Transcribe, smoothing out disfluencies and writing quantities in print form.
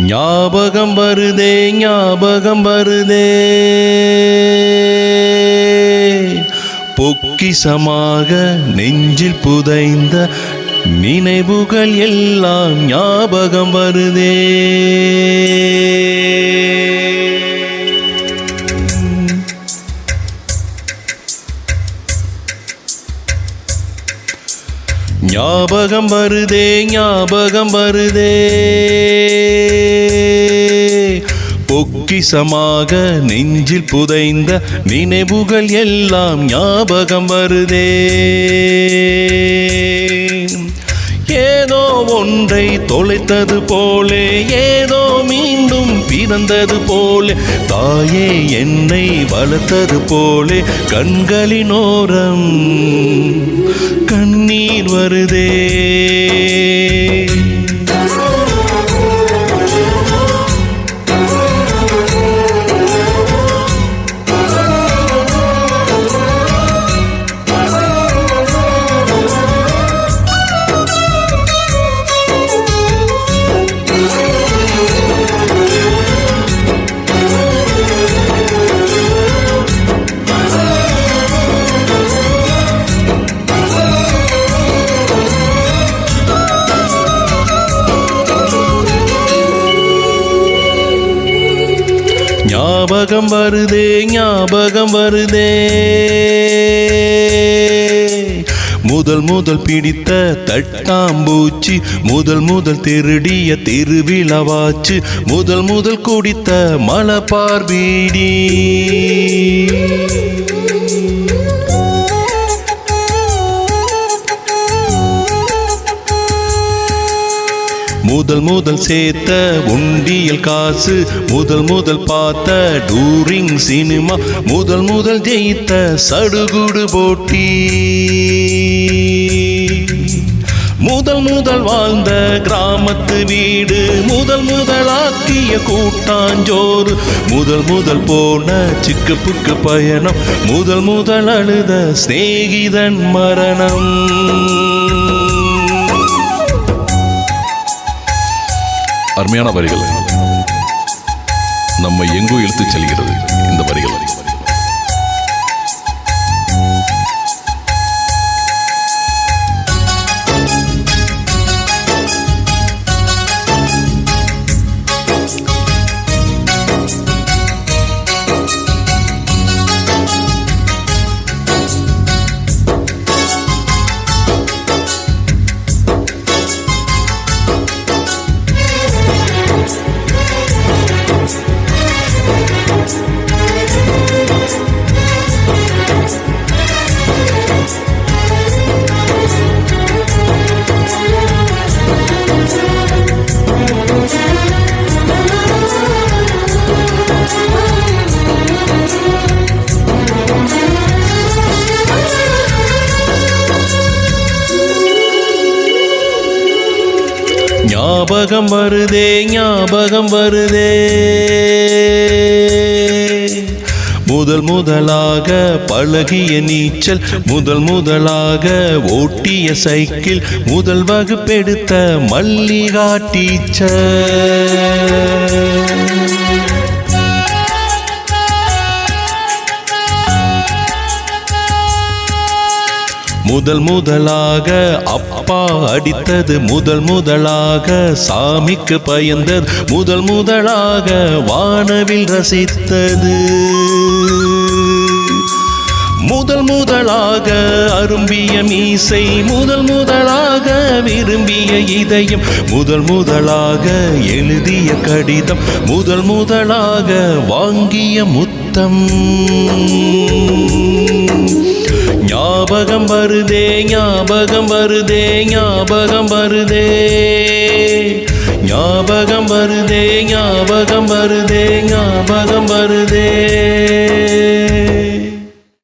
ஞாபகம் வருதே ஞாபகம் வருதே பொக்கிஷமாக நெஞ்சில் புதைந்த நினைவுகள் எல்லாம் ஞாபகம் வருதே. ஞாபகம் வருதே ஞாபகம் வருதே பொக்கிஷமாக நெஞ்சில் புதைந்த நினைவுகள் எல்லாம் ஞாபகம் வருதே. ஏதோ ஒன்றை தொலைத்தது போலே ஏதோ மீண்டும் பிறந்தது போலே தாயே என்னை வளர்த்தது போலே கண்களினோரம் கண்ணீர் வருதே. ஞாபகம் வருதே ஞாபகம் வருதே முதல் முதல் பிடித்த தட்டாம்பூச்சி முதல் முதல் திருடிய திருவிழாவாச்சு முதல் முதல் குடித்த மலபார் பீடி முதல் முதல் சேர்த்த உண்டியல் காசு முதல் முதல் பார்த்த டூரிங் சினிமா முதல் முதல் ஜெயித்த சடுகுடு போட்டி முதல் முதல் வாழ்ந்த கிராமத்து வீடு முதல் முதலாக்கிய கூட்டாஞ்சோறு முதல் முதல் போன சிக்கு புக்கு பயணம் முதல் முதல் அழுத சிநேகிதன் மரணம். அருமையான வரிகள் நம்மை எங்கோ இழுத்துச் செல்கிறது இந்த வரிகள். ஞாபகம் வருதே ஞாபகம் வருதே முதல் முதலாக பழகிய நீச்சல் முதல் முதலாக ஓட்டிய சைக்கிள் முதல் வகுப்பெடுத்த மல்லிகா டீச்சர் முதல் முதலாக அப்பா அடித்தது முதல் முதலாக சாமிக்கு பயந்தது முதல் முதலாக வானவில் ரசித்தது முதல் முதலாக அரும்பிய மீசை முதல் முதலாக விரும்பிய இதயம் முதல் முதலாக எழுதிய கடிதம் முதல் முதலாக வாங்கிய முத்தம். ஞாபகம் வருதே ஞாபகம் வருதே ஞாபகம் வருதே ஞாபகம் வருதே ஞாபகம் வருதே ஞாபகம் வருதே.